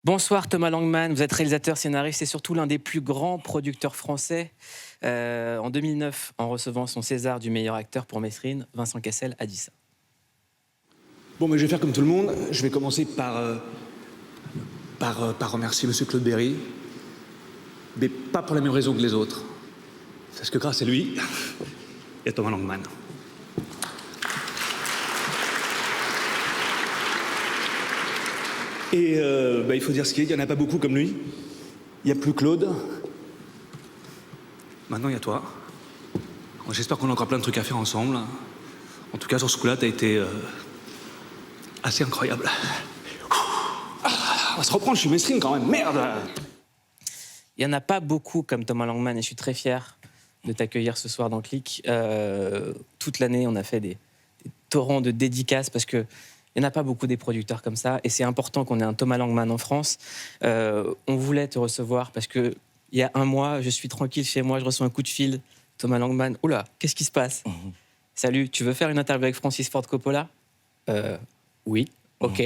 Bonsoir Thomas Langmann, vous êtes réalisateur, scénariste et surtout l'un des plus grands producteurs français. En 2009, en recevant son César du meilleur acteur pour Mesrine, Vincent Cassel a dit ça. Bon, mais je vais faire comme tout le monde. Je vais commencer par remercier Monsieur Claude Berry, mais pas pour la même raison que les autres. Parce que grâce à lui, il y a Thomas Langmann. Et il faut dire ce qu'il y a, il n'y en a pas beaucoup comme lui. Il n'y a plus Claude. Maintenant, il y a toi. J'espère qu'on a encore plein de trucs à faire ensemble. En tout cas, sur ce coup-là, t'as été assez incroyable. On va se reprendre, je suis Mesrine quand même, merde! Il n'y en a pas beaucoup comme Thomas Langmann et je suis très fier de t'accueillir ce soir dans Click. Toute l'année, on a fait des torrents de dédicaces parce que il n'y en a pas beaucoup des producteurs comme ça et c'est important qu'on ait un Thomas Langmann en France. On voulait te recevoir parce qu'il y a un mois, je suis tranquille chez moi, je reçois un coup de fil. Thomas Langmann, oula, qu'est-ce qui se passe? Salut, tu veux faire une interview avec Francis Ford Coppola? Oui, ok.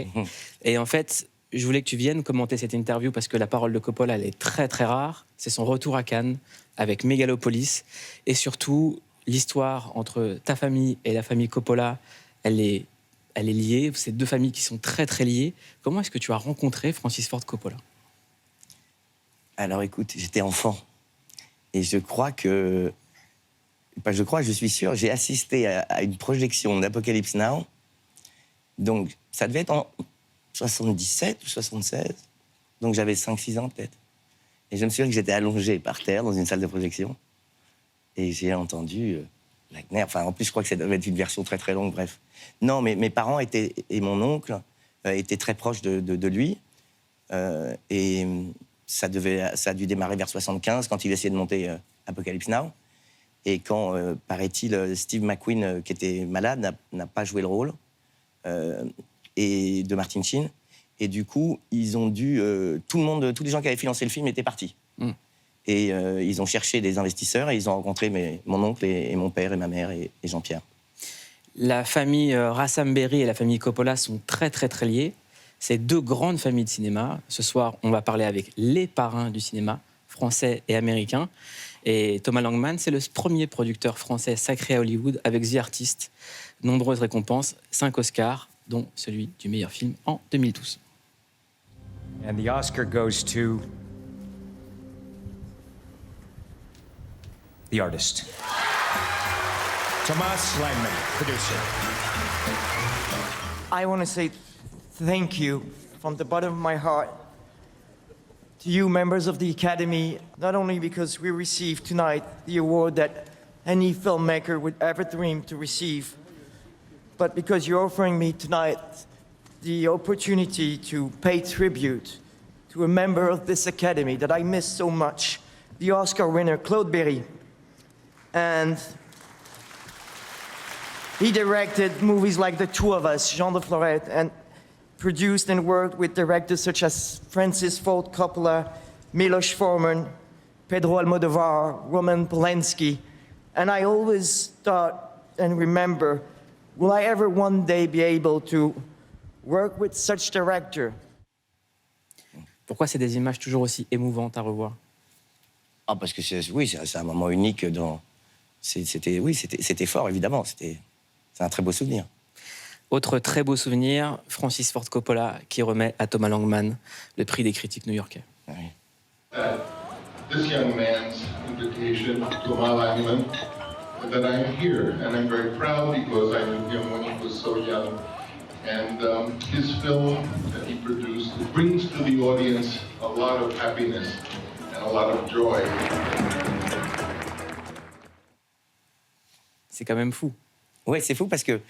Et en fait, je voulais que tu viennes commenter cette interview parce que la parole de Coppola, elle est très très rare. C'est son retour à Cannes avec Megalopolis. Et surtout, l'histoire entre ta famille et la famille Coppola, elle est liée. C'est deux familles qui sont très très liées. Comment est-ce que tu as rencontré Francis Ford Coppola? Alors écoute, j'étais enfant. Et je suis sûr, j'ai assisté à une projection d'Apocalypse Now. Donc, ça devait être en 77 ou 76. Donc, j'avais 5-6 ans, peut-être. Et je me souviens que j'étais allongé par terre dans une salle de projection. Et j'ai entendu Wagner. Enfin, en plus, je crois que ça devait être une version très, très longue, bref. Non, mais mes parents et mon oncle étaient très proches de lui. Et ça a dû démarrer vers 75, quand il essayait de monter Apocalypse Now. Et quand, paraît-il, Steve McQueen, qui était malade, n'a pas joué le rôle, et de Martin Sheen. Et du coup, ils ont dû... tous les gens qui avaient financé le film étaient partis. Et ils ont cherché des investisseurs et ils ont rencontré mon oncle et mon père et ma mère et Jean-Pierre. La famille Rassam-Berry et la famille Coppola sont très très très liées. C'est deux grandes familles de cinéma. Ce soir, on va parler avec les parrains du cinéma, français et américain. Et Thomas Langmann, c'est le premier producteur français sacré à Hollywood avec The Artist. Nombreuses récompenses, 5 Oscars, dont celui du meilleur film en 2012. And the Oscar goes to The Artist. Thomas Langmann, producer. I want to say thank you from the bottom of my heart to you, members of the Academy, not only because we received tonight the award that any filmmaker would ever dream to receive, but because you're offering me tonight the opportunity to pay tribute to a member of this Academy that I miss so much, the Oscar winner, Claude Berry. And he directed movies like The Two of Us, Jean de Florette, and produced and worked with directors such as Francis Ford Coppola, Milos Forman, Pedro Almodovar, Roman Polanski. And I always thought and remember, will I ever one day be able to work with such director? Pourquoi c'est des images toujours aussi émouvantes à revoir? Ah, parce que c'est un moment unique dans... C'était fort, évidemment. C'est un très beau souvenir. Autre très beau souvenir, Francis Ford Coppola qui remet à Thomas Langmann le prix des critiques new-yorkais. Oui. This young man's invitation, Thomas Langmann, that I'm here, and I'm very proud because I knew him when he was so young. And his film that he produced brings to the audience a lot of happiness and a lot of joy. C'est quand même fou. Ouais, c'est fou parce que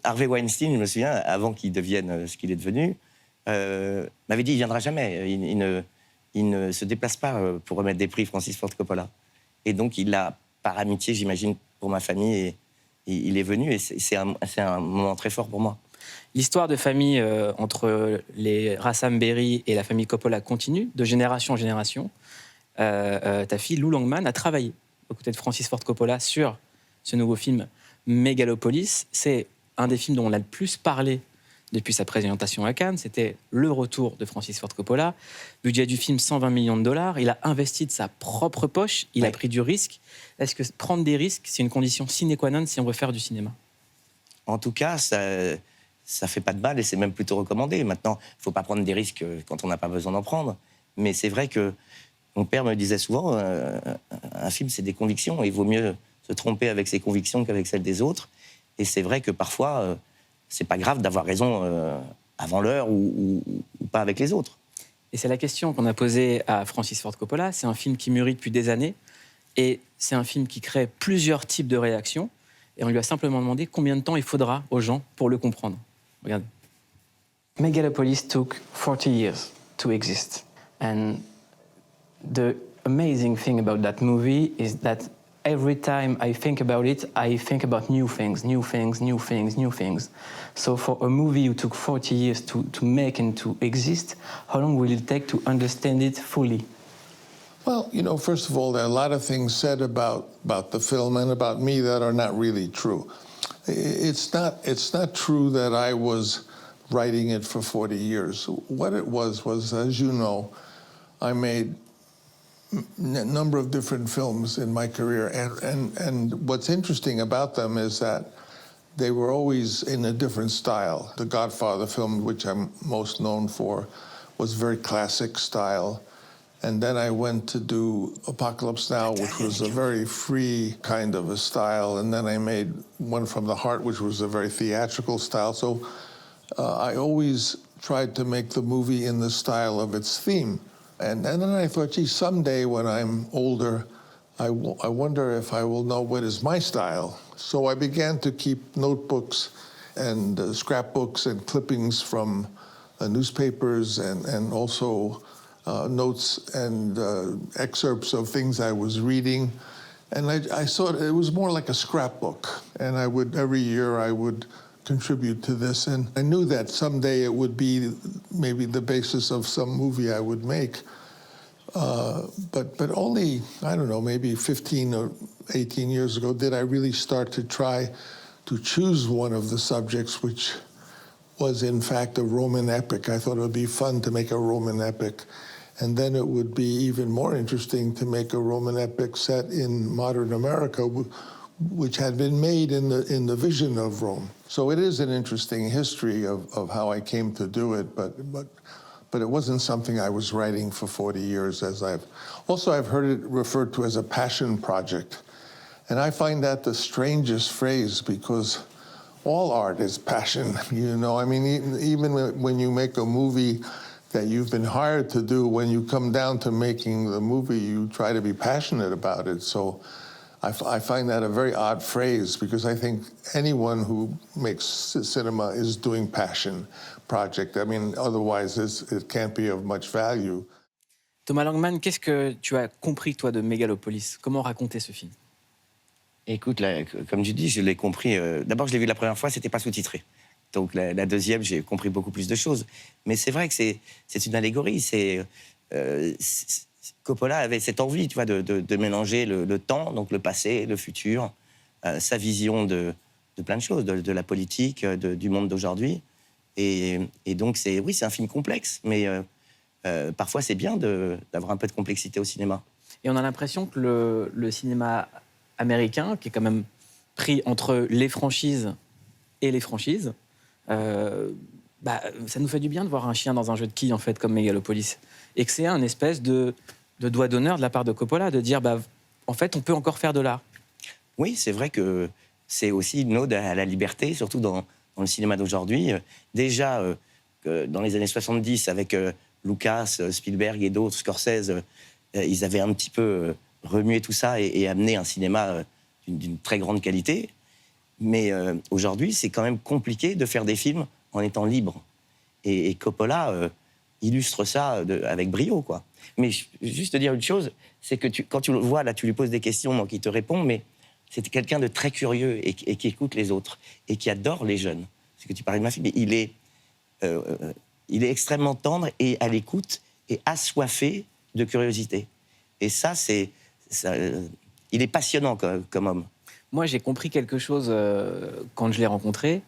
Harvey Weinstein, je me souviens, avant qu'il devienne ce qu'il est devenu, m'avait dit il viendra jamais. Il ne se déplace pas pour remettre des prix Francis Ford Coppola. Et donc, il a, par amitié, j'imagine, pour ma famille, et il est venu. Et c'est un moment très fort pour moi. L'histoire de famille entre les Rassam-Berry et la famille Coppola continue, de génération en génération. Ta fille, Lou Langmann, a travaillé aux côtés de Francis Ford Coppola sur ce nouveau film Megalopolis. C'est un des films dont on a le plus parlé depuis sa présentation à Cannes. C'était le retour de Francis Ford Coppola. Budget du film, 120 millions de dollars. Il a investi de sa propre poche. Il a pris du risque. Est-ce que prendre des risques, c'est une condition sine qua non si on veut faire du cinéma? En tout cas, ça fait pas de mal et c'est même plutôt recommandé. Maintenant, il ne faut pas prendre des risques quand on n'a pas besoin d'en prendre. Mais c'est vrai que mon père me disait souvent, un film, c'est des convictions. Et il vaut mieux se tromper avec ses convictions qu'avec celles des autres. Et c'est vrai que parfois, c'est pas grave d'avoir raison avant l'heure ou pas avec les autres. Et c'est la question qu'on a posée à Francis Ford Coppola. C'est un film qui mûrit depuis des années. Et c'est un film qui crée plusieurs types de réactions. Et on lui a simplement demandé combien de temps il faudra aux gens pour le comprendre. Regardez. Megalopolis took 40 years to exist. And the amazing thing about that movie is that every time I think about it, I think about new things, new things, new things, new things. So for a movie who took 40 years to make and to exist, how long will it take to understand it fully? Well, you know, first of all, there are a lot of things said about the film and about me that are not really true. It's not true that I was writing it for 40 years. What it was, as you know, I made a number of different films in my career, and what's interesting about them is that they were always in a different style. The Godfather film, which I'm most known for, was very classic style. And then I went to do Apocalypse Now, which was a very free kind of a style. And then I made One from the Heart, which was a very theatrical style. So I always tried to make the movie in the style of its theme. And then I thought, gee, someday when I'm older, I wonder if I will know what is my style. So I began to keep notebooks and scrapbooks and clippings from newspapers and also notes and excerpts of things I was reading. And I saw it was more like a scrapbook. And every year I would contribute to this. And I knew that someday it would be maybe the basis of some movie I would make. But only, I don't know, maybe 15 or 18 years ago did I really start to try to choose one of the subjects, which was in fact a Roman epic. I thought it would be fun to make a Roman epic. And then it would be even more interesting to make a Roman epic set in modern America, which had been made in the vision of Rome. So it is an interesting history of how I came to do it, but it wasn't something I was writing for 40 years, I've heard it referred to as a passion project. And I find that the strangest phrase, because all art is passion, you know. I mean, even when you make a movie that you've been hired to do, when you come down to making the movie, you try to be passionate about it. So I find that a very odd phrase, because I think anyone who makes cinema is doing passion project. I mean, otherwise it can't be of much value. Thomas Langman, qu'est-ce que tu as compris, toi, de Megalopolis? Comment raconter ce film? Écoute, là, comme tu dis, je l'ai compris. D'abord, je l'ai vu la première fois, c'était pas sous-titré. Donc la deuxième, j'ai compris beaucoup plus de choses. Mais c'est vrai que c'est une allégorie. Coppola avait cette envie, tu vois, de mélanger le temps, donc le passé, le futur, sa vision de plein de choses, de la politique, du monde d'aujourd'hui. Et donc, c'est un film complexe, mais parfois, c'est bien d'avoir un peu de complexité au cinéma. Et on a l'impression que le cinéma américain, qui est quand même pris entre les franchises et les franchises, ça nous fait du bien de voir un chien dans un jeu de quilles, en fait, comme Megalopolis. Et que c'est un espèce de doigt d'honneur de la part de Coppola, de dire, en fait, on peut encore faire de l'art. Oui, c'est vrai que c'est aussi une ode à la liberté, surtout dans le cinéma d'aujourd'hui. Déjà, dans les années 70, avec Lucas, Spielberg et d'autres, Scorsese, ils avaient un petit peu remué tout ça et amené un cinéma d'une très grande qualité. Mais aujourd'hui, c'est quand même compliqué de faire des films en étant libre. Et Coppola illustre ça avec brio, quoi. Mais juste te dire une chose, c'est que quand tu le vois, là, tu lui poses des questions, donc il te répond, mais c'est quelqu'un de très curieux et qui écoute les autres et qui adore les jeunes. C'est que tu parlais de ma fille, mais il est extrêmement tendre et à l'écoute et assoiffé de curiosité. Et ça, il est passionnant comme homme. Moi, j'ai compris quelque chose quand je l'ai rencontré,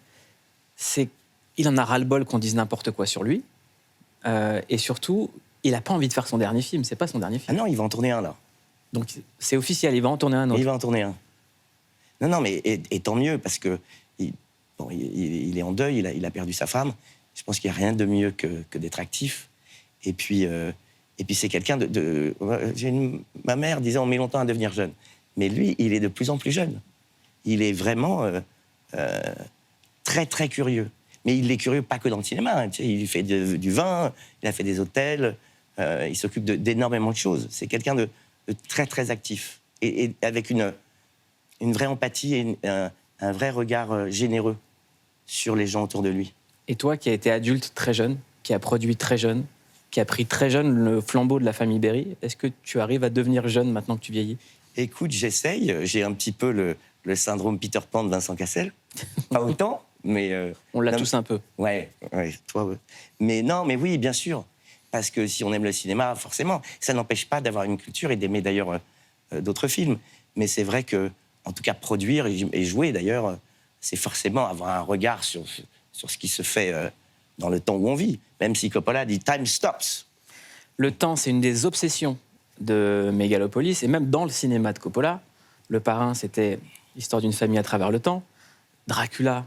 c'est il en a ras-le-bol qu'on dise n'importe quoi sur lui. Et surtout, il n'a pas envie de faire son dernier film. C'est pas son dernier Ah film. non, il va en tourner un, là. Donc c'est officiel, il va en tourner un autre. Il va en tourner un. Non, mais et tant mieux, parce que il est en deuil, il a perdu sa femme. Je pense qu'il n'y a rien de mieux que d'être actif. Et puis c'est quelqu'un de ma mère disait, on met longtemps à devenir jeune. Mais lui, il est de plus en plus jeune. Il est vraiment très, très curieux. Mais il est curieux pas que dans le cinéma. Hein, tu sais, il fait du vin, il a fait des hôtels, il s'occupe d'énormément de choses. C'est quelqu'un de très, très actif. Et avec une vraie empathie et un vrai regard généreux sur les gens autour de lui. Et toi, qui as été adulte très jeune, qui a produit très jeune, qui a pris très jeune le flambeau de la famille Berry, est-ce que tu arrives à devenir jeune maintenant que tu vieillis? Écoute, j'essaye. J'ai un petit peu le syndrome Peter Pan de Vincent Cassel. Pas autant, mais... On l'a non, tous un peu. Ouais, toi, ouais. Mais non, mais oui, bien sûr. Parce que si on aime le cinéma, forcément, ça n'empêche pas d'avoir une culture et d'aimer d'ailleurs d'autres films. Mais c'est vrai que, en tout cas, produire et jouer d'ailleurs, c'est forcément avoir un regard sur ce qui se fait dans le temps où on vit. Même si Coppola dit « time stops ». Le temps, c'est une des obsessions de Megalopolis, et même dans le cinéma de Coppola. Le Parrain, c'était l'histoire d'une famille à travers le temps. Dracula,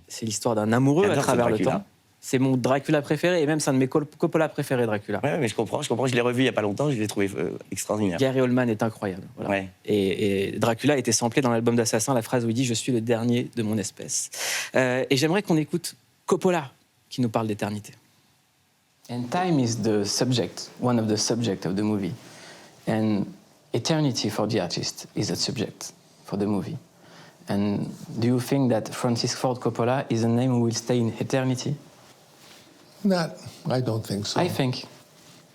c'est l'histoire d'un amoureux à J'adore ce travers le Dracula. temps. C'est mon Dracula préféré, et même c'est un de mes Coppola préférés, Dracula. Ouais, mais je comprends. Je l'ai revu il n'y a pas longtemps, je l'ai trouvé extraordinaire. Gary Oldman est incroyable. Voilà. Ouais. Et Dracula a été samplé dans l'album d'Assassin, la phrase où il dit « Je suis le dernier de mon espèce ». Et j'aimerais qu'on écoute Coppola, qui nous parle d'éternité. And time is the subject, one of the subject of the movie. And eternity for the artist is the subject for the movie. And do you think that Francis Ford Coppola is a name who will stay in eternity? I don't think so. I think.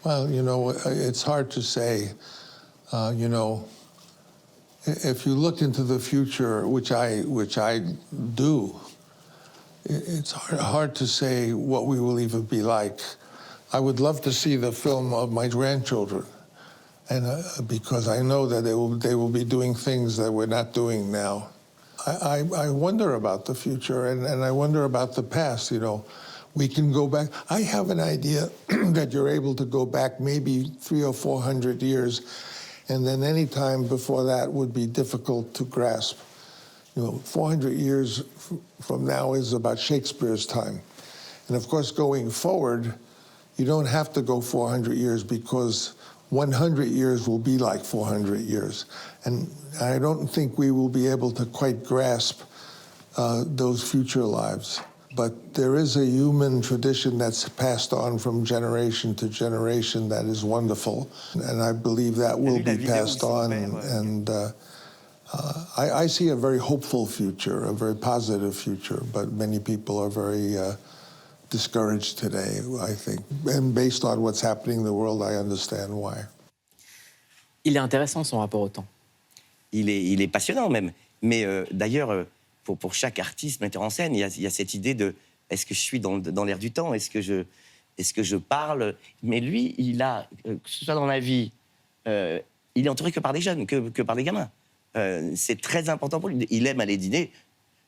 Well, you know, it's hard to say. You know, if you look into the future, which I do, it's hard to say what we will even be like. I would love to see the film of my grandchildren, and because I know that they will be doing things that we're not doing now. I wonder about the future, and I wonder about the past, you know. We can go back. I have an idea that you're able to go back maybe 300 or 400 years, and then any time before that would be difficult to grasp. You know, 400 years from now is about Shakespeare's time. And of course, going forward, you don't have to go 400 years because 100 years will be like 400 years. And I don't think we will be able to quite grasp those future lives. But there is a human tradition that's passed on from generation to generation that is wonderful. And I believe that will be passed on. And I see a very hopeful future, a very positive future. But many people are very discouraged today, I think. And based on what's happening in the world, I understand why. Il est intéressant, son rapport au temps. Il est passionnant même. Mais d'ailleurs, pour chaque artiste, metteur en scène, il y a cette idée de est-ce que je suis dans l'air du temps, est-ce que je parle. Mais lui, il a, que ce soit dans la vie, il est entouré que par des jeunes, que par des gamins. C'est très important pour lui. Il aime aller dîner.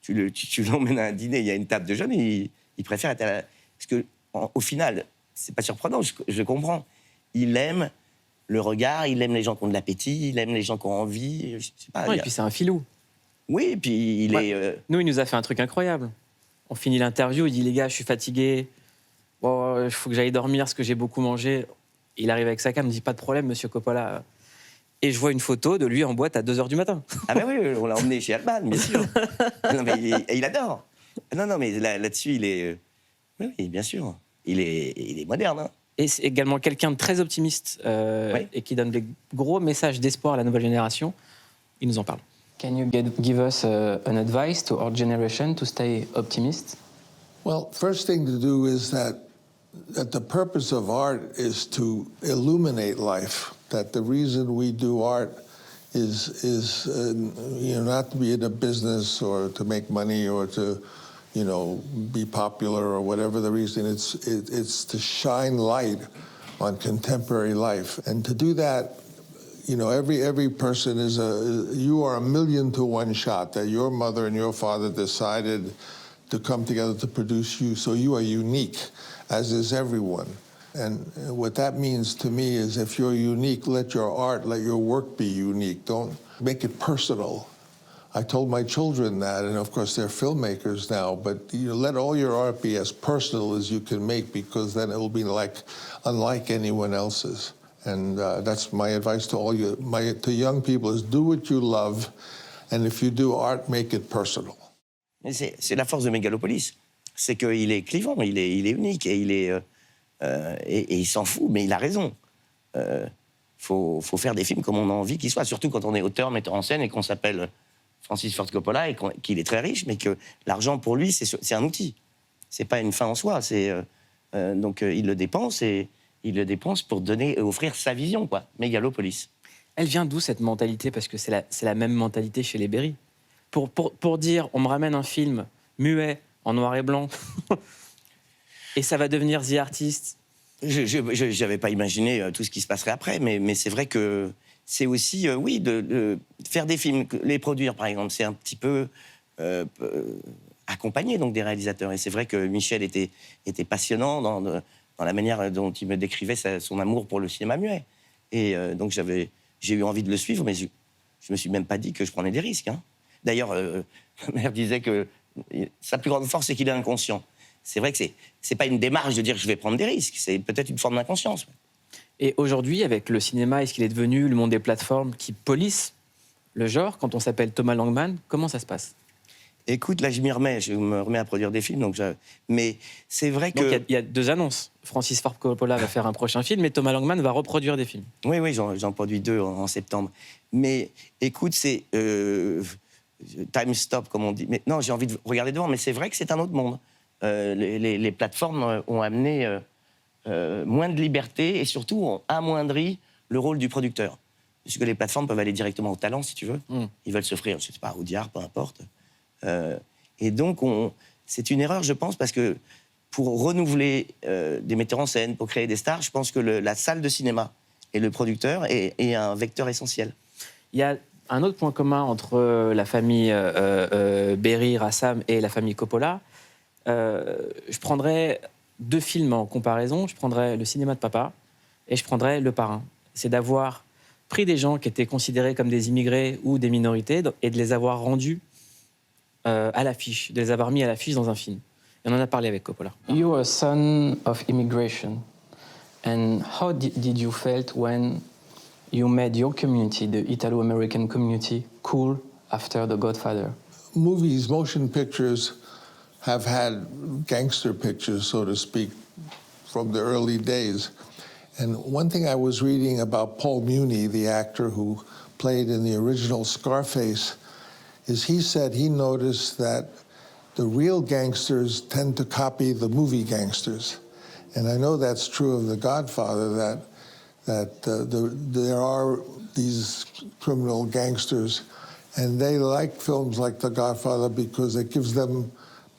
Tu l'emmènes à un dîner, il y a une table de jeunes, et il préfère être à la... Parce que, au final, c'est pas surprenant, je comprends. Il aime le regard, il aime les gens qui ont de l'appétit, il aime les gens qui ont envie. Je sais pas, Ouais, et puis c'est un filou. Oui, et puis il est... Nous, il nous a fait un truc incroyable. On finit l'interview, il dit « Les gars, je suis fatigué. Il faut que j'aille dormir parce que j'ai beaucoup mangé. » Il arrive avec sa cam, il me dit « Pas de problème, monsieur Coppola. » Et je vois une photo de lui en boîte à 2h du matin. Ah ben oui, on l'a emmené chez Alban, bien sûr. Non, mais il adore. Non, mais là-dessus, il est... Oui, bien sûr. Il est moderne. Hein. Et c'est également quelqu'un de très optimiste Oui. et qui donne des gros messages d'espoir à la nouvelle génération. Il nous en parle. Can you give us an advice to our generation to stay optimist? Well, first thing to do is that the purpose of art is to illuminate life. That the reason we do art is you know, not to be in a business or to make money or to, you know, be popular or whatever the reason. It's to shine light on contemporary life, and to do that, you know, every person you are 1,000,000 to 1 shot. That your mother and your father decided to come together to produce you. So you are unique, as is everyone. And what that means to me is if you're unique, let your art, let your work be unique. Don't make it personal. I told my children that, and of course they're filmmakers now, but let all your art be as personal as you can make, because then it will be unlike anyone else's. And that's my advice to to young people is do what you love, and if you do art, make it personal. C'est la force de Megalopolis, c'est qu'il est clivant, il est unique et il s'en fout, mais il a raison. Faut faire des films comme on a envie qu'ils soient, surtout quand on est auteur, metteur en scène et qu'on s'appelle Francis Ford Coppola et qu'il est très riche, mais que l'argent pour lui c'est un outil, c'est pas une fin en soi. Donc il le dépense et il le dépense pour donner et offrir sa vision, quoi. Megalopolis. Elle vient d'où cette mentalité? Parce que c'est la même mentalité chez les Berry. Pour dire, on me ramène un film muet, en noir et blanc, et ça va devenir The Artist. Je n'avais pas imaginé tout ce qui se passerait après, mais c'est vrai que c'est aussi, oui, de faire des films, les produire, par exemple, c'est un petit peu accompagner donc des réalisateurs. Et c'est vrai que Michel était passionnant dans la manière dont il me décrivait son amour pour le cinéma muet. Et donc j'ai eu envie de le suivre, mais je me suis même pas dit que je prenais des risques. Hein. D'ailleurs, ma mère disait que sa plus grande force, c'est qu'il est inconscient. C'est vrai que c'est pas une démarche de dire que je vais prendre des risques, c'est peut-être une forme d'inconscience. Et aujourd'hui, avec le cinéma et ce qu'il est devenu, le monde des plateformes qui polissent le genre, quand on s'appelle Thomas Langman, comment ça se passe? Écoute, là, je me remets à produire des films, mais c'est vrai que... Donc il y a 2 annonces. Francis Ford Coppola va faire un prochain film, et Thomas Langman va reproduire des films. Oui, j'en produis 2 en septembre. Mais écoute, c'est time stop, comme on dit. Mais non, j'ai envie de regarder devant, mais c'est vrai que c'est un autre monde. Les plateformes ont amené moins de liberté et surtout ont amoindri le rôle du producteur. Parce que les plateformes peuvent aller directement au talent, si tu veux. Ils veulent s'offrir, je sais pas, au diable, peu importe. Et donc, c'est une erreur, je pense, parce que pour renouveler des metteurs en scène, pour créer des stars, je pense que la salle de cinéma et le producteur est un vecteur essentiel. Il y a un autre point commun entre la famille Berry, Rassam et la famille Coppola. Je prendrais 2 films en comparaison. Je prendrais Le cinéma de papa et je prendrais Le Parrain. C'est d'avoir pris des gens qui étaient considérés comme des immigrés ou des minorités et de les avoir rendus à l'affiche, de les avoir mis à l'affiche dans un film. Et on en a parlé avec Coppola. You are a son of immigration. And how did you felt when you made your community, the Italo-American community, cool after The Godfather? Movies, motion pictures have had gangster pictures, so to speak, from the early days. And one thing I was reading about Paul Muni, the actor who played in the original Scarface, is he said he noticed that the real gangsters tend to copy the movie gangsters. And I know that's true of The Godfather, that there are these criminal gangsters, and they like films like The Godfather because it gives them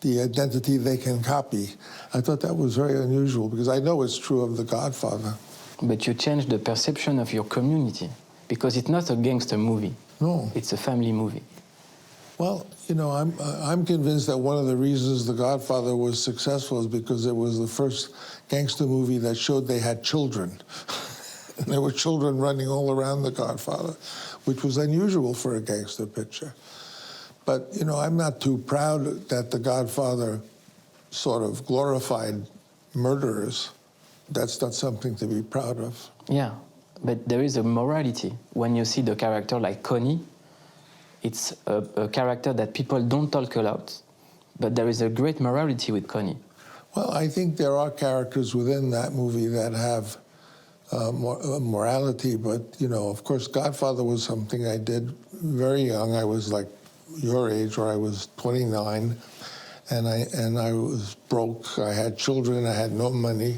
the identity they can copy. I thought that was very unusual because I know it's true of The Godfather. But you changed the perception of your community because it's not a gangster movie. No. It's a family movie. Well, I'm convinced that one of the reasons The Godfather was successful is because it was the first gangster movie that showed they had children. And there were children running all around The Godfather, which was unusual for a gangster picture. But, I'm not too proud that The Godfather sort of glorified murderers. That's not something to be proud of. Yeah, but there is a morality. When you see the character like Connie, it's a character that people don't talk a lot, but there is a great morality with Connie. Well, I think there are characters within that movie that have morality, but, of course, Godfather was something I did very young. I was like your age, or I was 29, and I was broke. I had children. I had no money.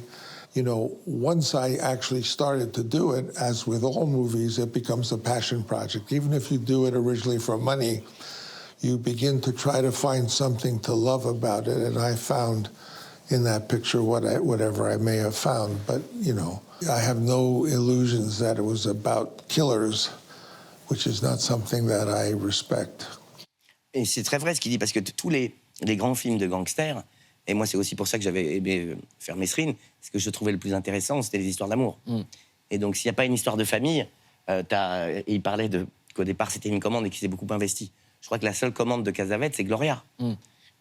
Once I actually started to do it, as with all movies, it becomes a passion project. Even if you do it originally for money, you begin to try to find something to love about it. And I found in that picture whatever I may have found. But, I have no illusions that it was about killers, which is not something that I respect. Et c'est très vrai ce qu'il dit, parce que tous les les grands films de gangsters, et moi c'est aussi pour ça que j'avais aimé faire Mesrine, ce que je trouvais le plus intéressant, c'était les histoires d'amour. Et donc s'il n'y a pas une histoire de famille, et il parlait qu'au départ c'était une commande et qu'il s'est beaucoup investi. Je crois que la seule commande de Cassavetes, c'est Gloria.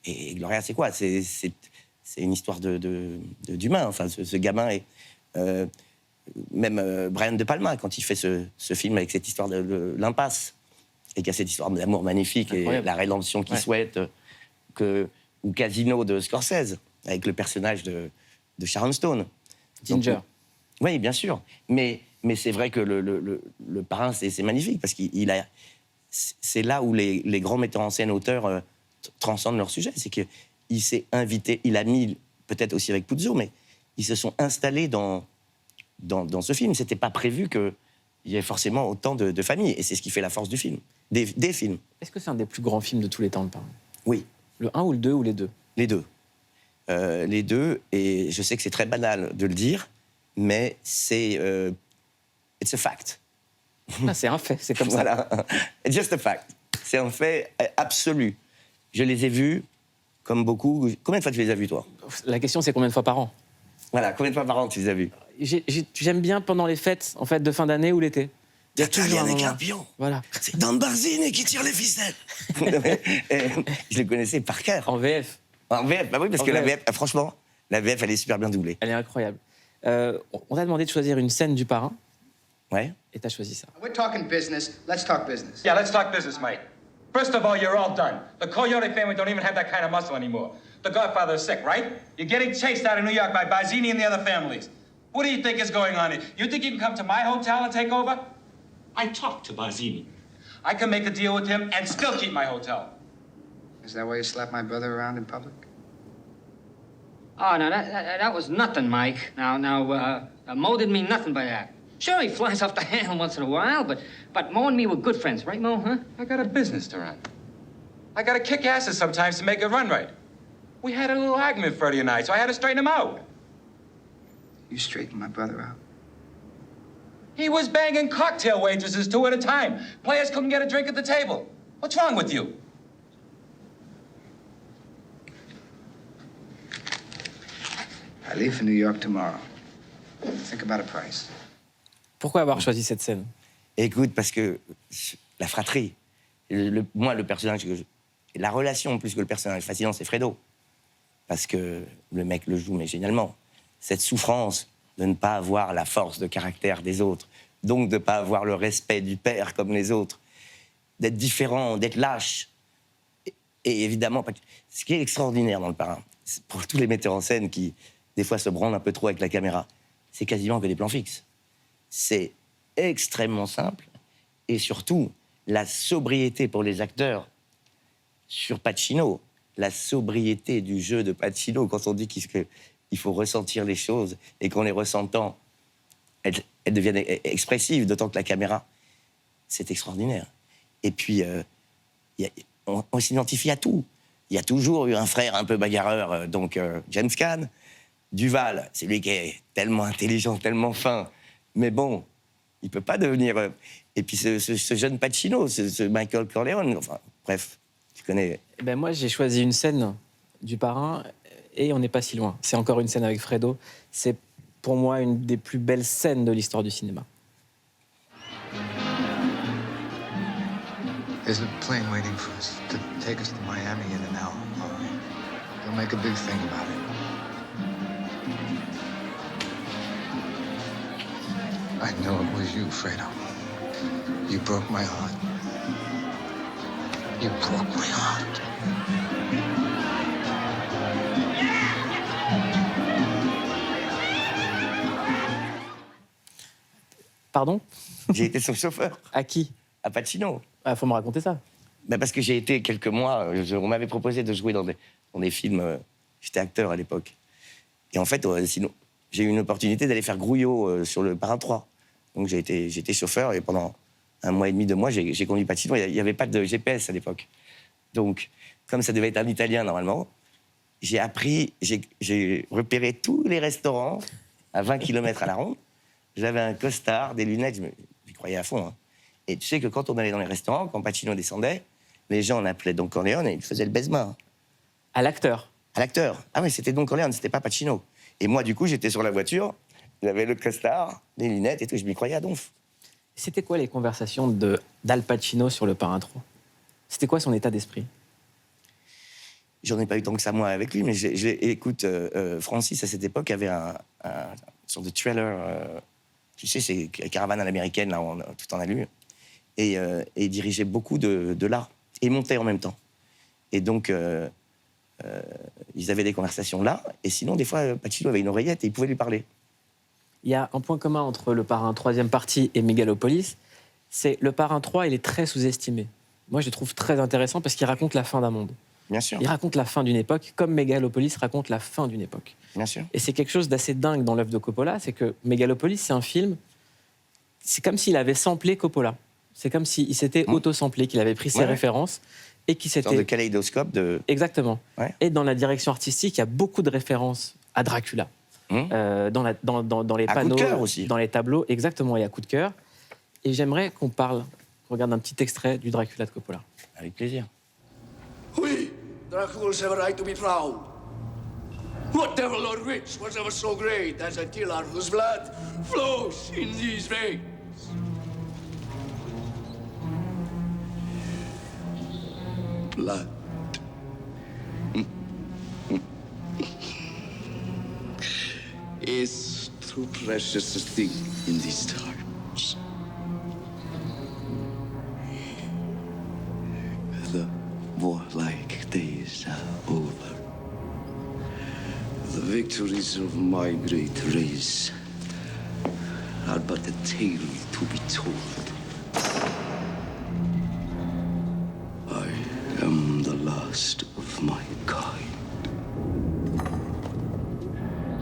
Et Gloria, c'est quoi? C'est une histoire d'humain. Enfin, ce gamin est... même Brian De Palma, quand il fait ce film avec cette histoire de l'impasse, et qu'il y a cette histoire d'amour magnifique, et la rédemption qu'il souhaite, ou Casino de Scorsese, avec le personnage de Sharon Stone. Ginger. Oui, bien sûr. Mais c'est vrai que le Parrain, c'est magnifique, parce qu'il a... C'est là où les grands metteurs en scène, auteurs, transcendent leur sujet. C'est qu'il s'est invité, il a mis, peut-être aussi avec Puzo, mais ils se sont installés dans ce film. C'était pas prévu qu'il y ait forcément autant de familles. Et c'est ce qui fait la force du film, des films. Est-ce que c'est un des plus grands films de tous les temps, le Parrain? Oui. Le 1 ou le 2 ou les deux? Les deux. Les deux, et je sais que c'est très banal de le dire, mais c'est... it's a fact. Ah, c'est un fait, c'est comme ça. Voilà. It's just a fact. C'est un fait absolu. Je les ai vus, comme beaucoup... Combien de fois tu les as vus, toi? La question, c'est combien de fois par an? Voilà, combien de fois par an tu les as vus? J'aime bien pendant les fêtes, en fait, de fin d'année ou l'été. Il y a toujours un moment. Voilà. C'est Dan Barzini qui tire les ficelles. Je le connaissais par cœur. En VF. En VF, bah oui, parce En que la VF. VF, franchement, la VF, elle est super bien doublée. Elle est incroyable. On t'a demandé de choisir une scène du Parrain, Ouais. et t'as choisi ça. We're talking business. Let's talk business. Yeah, let's talk business, Mike. First of all, you're all done. The Coyote family don't even have that kind of muscle anymore. The Godfather is sick, right? You're getting chased out of New York by Barzini and the other families. What do you think is going on here? You think you can come to my hotel and take over? I talked to Barzini. I can make a deal with him and still keep my hotel. Is that why you slap my brother around in public? Oh, no, that was nothing, Mike. Now, Mo didn't mean nothing by that. Sure, he flies off the handle once in a while, but Mo and me were good friends, right, Mo, huh? I got a business to run. I gotta kick asses sometimes to make it run right. We had a little argument, Freddie and I, so I had to straighten him out. You straightened my brother out. He was banging cocktail waitresses 2 at a time. Players couldn't get a drink at the table. What's wrong with you? I leave for New York tomorrow. Think about a price. Pourquoi avoir choisi cette scène? Écoute, parce que la fratrie, moi, le personnage la relation, en plus que le personnage fascinant, c'est Fredo. Parce que le mec le joue, mais génialement. Cette souffrance de ne pas avoir la force de caractère des autres, donc de ne pas avoir le respect du père comme les autres, d'être différent, d'être lâche. Et évidemment, ce qui est extraordinaire dans Le Parrain, pour tous les metteurs en scène qui, des fois, se branlent un peu trop avec la caméra, c'est quasiment que des plans fixes. C'est extrêmement simple. Et surtout, la sobriété pour les acteurs sur Pacino, la sobriété du jeu de Pacino, quand on dit qu'il faut ressentir les choses et qu'en les ressentant, elles deviennent expressives, d'autant que la caméra, c'est extraordinaire. Et puis, on s'identifie à tout. Il y a toujours eu un frère un peu bagarreur, donc James Caan. Duval, c'est lui qui est tellement intelligent, tellement fin. Mais bon, il peut pas devenir... Et puis ce jeune Pacino, ce Michael Corleone, enfin, bref, tu connais... Ben moi, j'ai choisi une scène du Parrain, et on n'est pas si loin. C'est encore une scène avec Fredo. C'est pour moi une des plus belles scènes de l'histoire du cinéma. There's a plane waiting for us to take us to Miami in an hour. All right. Don't make a big thing about it. I know it was you, Fredo. You broke my heart. You broke my heart. Pardon? J'ai été son chauffeur, À qui? à Pacino. Ah, faut me raconter ça. Ben parce que j'ai été quelques mois, on m'avait proposé de jouer dans des films, j'étais acteur à l'époque. Et en fait, sinon, j'ai eu une opportunité d'aller faire Grouillot sur Le Parrain 3. Donc j'ai été chauffeur et pendant 1 mois et demi, 2 mois, j'ai conduit Pacino. Il n'y avait pas de GPS à l'époque. Donc, comme ça devait être un Italien normalement, j'ai repéré tous les restaurants à 20 km à la ronde. J'avais un costard, des lunettes, j'y croyais à fond. Hein. Et tu sais que quand on allait dans les restaurants, quand Pacino descendait, les gens l'appelaient Don Corleone et ils faisaient le baise-main. À l'acteur. À l'acteur. Ah oui, c'était Don Corleone, c'était pas Pacino. Et moi, du coup, j'étais sur la voiture, j'avais le costard, les lunettes et tout, je m'y croyais à donf. C'était quoi les conversations d'Al Pacino sur Le Parrain 3? C'était quoi son état d'esprit? J'en ai pas eu tant que ça, moi, avec lui, mais écoute, Francis, à cette époque, avait une sorte de trailer, tu sais, c'est Caravane à l'américaine, là, tout en allure, et il dirigeait beaucoup de l'art, et montait en même temps. Et donc, ils avaient des conversations là, et sinon, des fois, Pacino avait une oreillette et il pouvait lui parler. Il y a un point commun entre Le Parrain 3e partie et Megalopolis, c'est Le Parrain 3, il est très sous-estimé. Moi, je le trouve très intéressant parce qu'il raconte la fin d'un monde. Bien sûr. Il raconte la fin d'une époque, comme Megalopolis raconte la fin d'une époque. Bien sûr. Et c'est quelque chose d'assez dingue dans l'œuvre de Coppola, c'est que Megalopolis, c'est un film, c'est comme s'il avait samplé Coppola. C'est comme s'il s'était auto-samplé, qu'il avait pris ses références et qu'il s'était... Une sorte de kaléidoscope de... Exactement. Ouais. Et dans la direction artistique, il y a beaucoup de références à Dracula. Dans les panneaux, coup de cœur aussi. dans les tableaux, exactement, et à coup de cœur. Et j'aimerais qu'on regarde un petit extrait du Dracula de Coppola. Avec plaisir. We, Dracula's have a right to be proud. What devil or witch was ever so great as a killer whose blood flows in these veins? Blood. Is too precious a thing in these times. The warlike days are over. The victories of my great race are but a tale to be told. I am the last of my kind.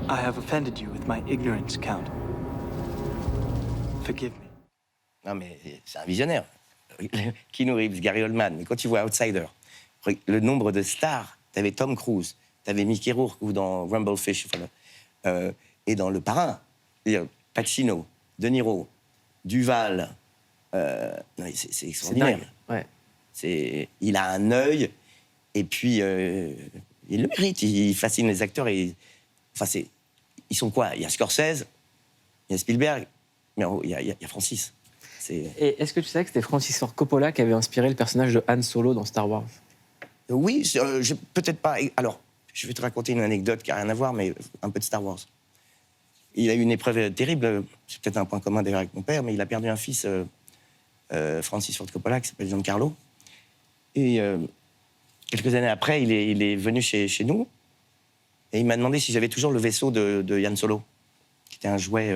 I have offended you with my ignorance, Count. Forgive me. Non, mais c'est un visionnaire. Keanu Reeves, Gary Oldman. Mais quand tu vois Outsider, le nombre de stars, t'avais Tom Cruise, t'avais Mickey Rourke ou dans Rumblefish, et dans Le Parrain, Pacino, De Niro, Duval. C'est extraordinaire. Ouais. Il a un œil, et puis il le mérite. Il fascine les acteurs. Ils sont quoi? Il y a Scorsese, il y a Spielberg, mais il y a Francis. Et est-ce que tu savais que c'était Francis Ford Coppola qui avait inspiré le personnage de Han Solo dans Star Wars? Oui, peut-être pas. Alors, je vais te raconter une anecdote qui n'a rien à voir, mais un peu de Star Wars. Il a eu une épreuve terrible, c'est peut-être un point commun d'ailleurs avec mon père, mais il a perdu un fils, Francis Ford Coppola, qui s'appelle Giancarlo. Et quelques années après, il est venu chez nous, et il m'a demandé si j'avais toujours le vaisseau de Han Solo, qui était un jouet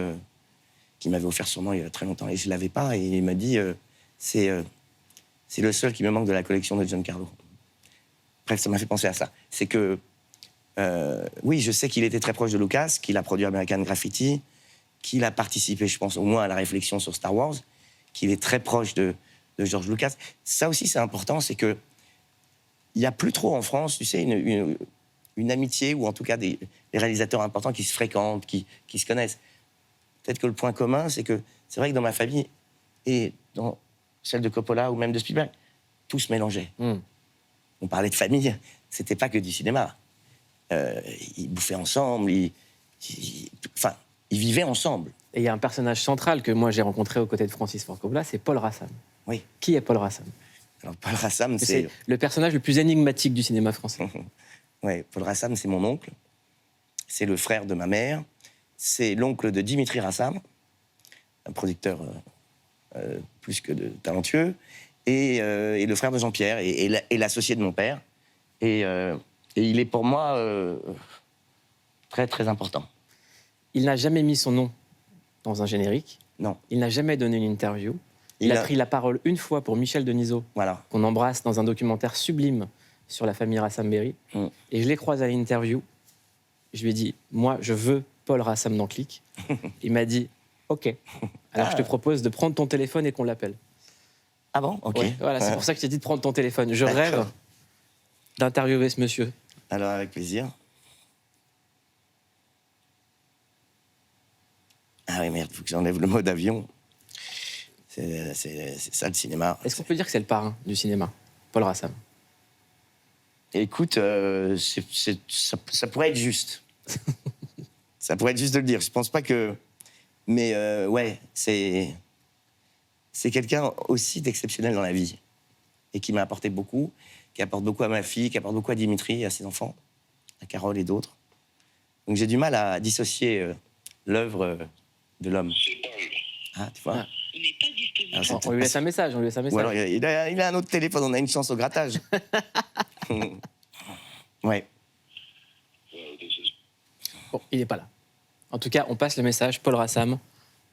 qu'il m'avait offert sûrement il y a très longtemps. Et je ne l'avais pas, et il m'a dit c'est le seul qui me manque de la collection de Giancarlo. Bref, ça m'a fait penser à ça. C'est que, oui, je sais qu'il était très proche de Lucas, qu'il a produit American Graffiti, qu'il a participé, je pense, au moins à la réflexion sur Star Wars, qu'il est très proche de George Lucas. Ça aussi, c'est important, c'est que il n'y a plus trop en France, tu sais, une amitié, ou en tout cas des réalisateurs importants qui se fréquentent, qui se connaissent. Peut-être que le point commun, c'est que c'est vrai que dans ma famille, et dans celle de Coppola ou même de Spielberg, tout se mélangeait. On parlait de famille, c'était pas que du cinéma. Ils bouffaient ensemble, ils vivaient ensemble. Et il y a un personnage central que moi j'ai rencontré aux côtés de Francis Ford Coppola, c'est Paul Rassam. Oui. Qui est Paul Rassam? Alors, Paul Rassam, c'est le personnage le plus énigmatique du cinéma français. Oui, Paul Rassam, c'est mon oncle. C'est le frère de ma mère. C'est l'oncle de Dimitri Rassam, un producteur plus que talentueux. Et le frère de Jean-Pierre, et l'associé de mon père. Et il est pour moi très, très important. Il n'a jamais mis son nom dans un générique. Non. Il n'a jamais donné une interview. Il a pris la parole une fois pour Michel Denisot, qu'on embrasse dans un documentaire sublime sur la famille Rassam-Berry. Et je l'ai croisé à l'interview. Je lui ai dit, moi, je veux Paul Rassam dans Click. Il m'a dit, OK. Alors, je te propose de prendre ton téléphone et qu'on l'appelle. Ah bon? OK. Ouais, voilà, c'est pour ça que je t'ai dit de prendre ton téléphone. Je rêve d'interviewer ce monsieur. Alors, avec plaisir. Ah oui, merde, il faut que j'enlève le mode avion. C'est ça, le cinéma. Est-ce qu'on peut dire que c'est le parrain du cinéma, Paul Rassam? Écoute, ça pourrait être juste. Ça pourrait être juste de le dire. Je pense pas que... Mais ouais, c'est quelqu'un aussi d'exceptionnel dans la vie. Et qui m'a apporté beaucoup, qui apporte beaucoup à ma fille, qui apporte beaucoup à Dimitri, à ses enfants, à Carole et d'autres. Donc j'ai du mal à dissocier l'œuvre de l'homme. Ah, tu vois. Alors, On lui laisse un message, on lui laisse un message. Ou alors il a un autre téléphone, on a une chance au grattage. Ouais. Bon, il n'est pas là. En tout cas, on passe le message. Paul Rassam,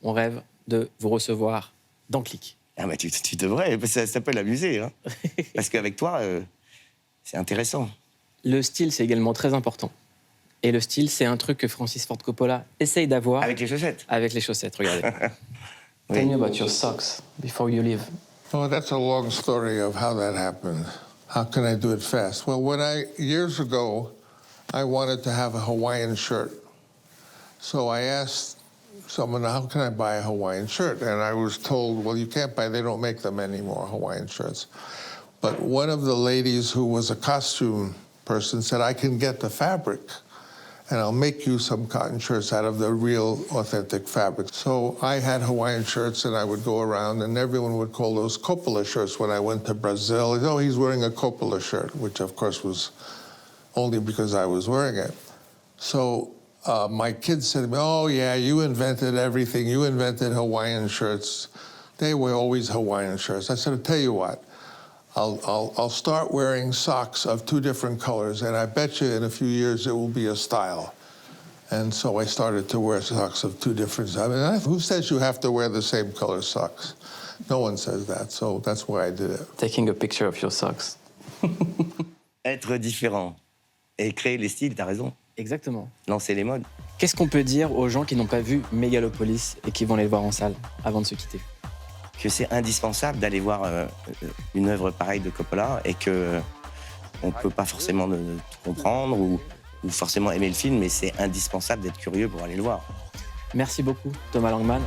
on rêve de vous recevoir dans Click. Ah, mais tu devrais, ça peut l'amuser. Hein. Parce qu'avec toi, c'est intéressant. Le style, c'est également très important. Et le style, c'est un truc que Francis Ford Coppola essaye d'avoir. Avec les chaussettes. Avec les chaussettes, regardez. Tell me about your socks before you leave. Oh, that's a long story of how that happened. How can I do it fast? Well, years ago, I wanted to have a Hawaiian shirt. So I asked someone, how can I buy a Hawaiian shirt? And I was told, well, you can't buy, they don't make them anymore, Hawaiian shirts. But one of the ladies who was a costume person said, I can get the fabric and I'll make you some cotton shirts out of the real authentic fabric. So I had Hawaiian shirts and I would go around and everyone would call those Coppola shirts when I went to Brazil. Oh, he's wearing a Coppola shirt, which of course was only because I was wearing it. So my kids said to me, oh yeah, you invented everything. You invented Hawaiian shirts. They were always Hawaiian shirts. I said, I'll tell you what, I'll start wearing socks of 2 different colors, and I bet you in a few years it will be a style. And so I started to wear socks of 2 different. I mean, who says you have to wear the same color socks? No one says that, so that's why I did it. Taking a picture of your socks. Être différent et créer les styles, t'as raison. Exactement. Lancer les modes. Qu'est-ce qu'on peut dire aux gens qui n'ont pas vu Megalopolis et qui vont les voir en salle avant de se quitter? Que c'est indispensable d'aller voir une œuvre pareille de Coppola et que on peut pas forcément tout comprendre ou forcément aimer le film, mais c'est indispensable d'être curieux pour aller le voir. Merci beaucoup, Thomas Langman.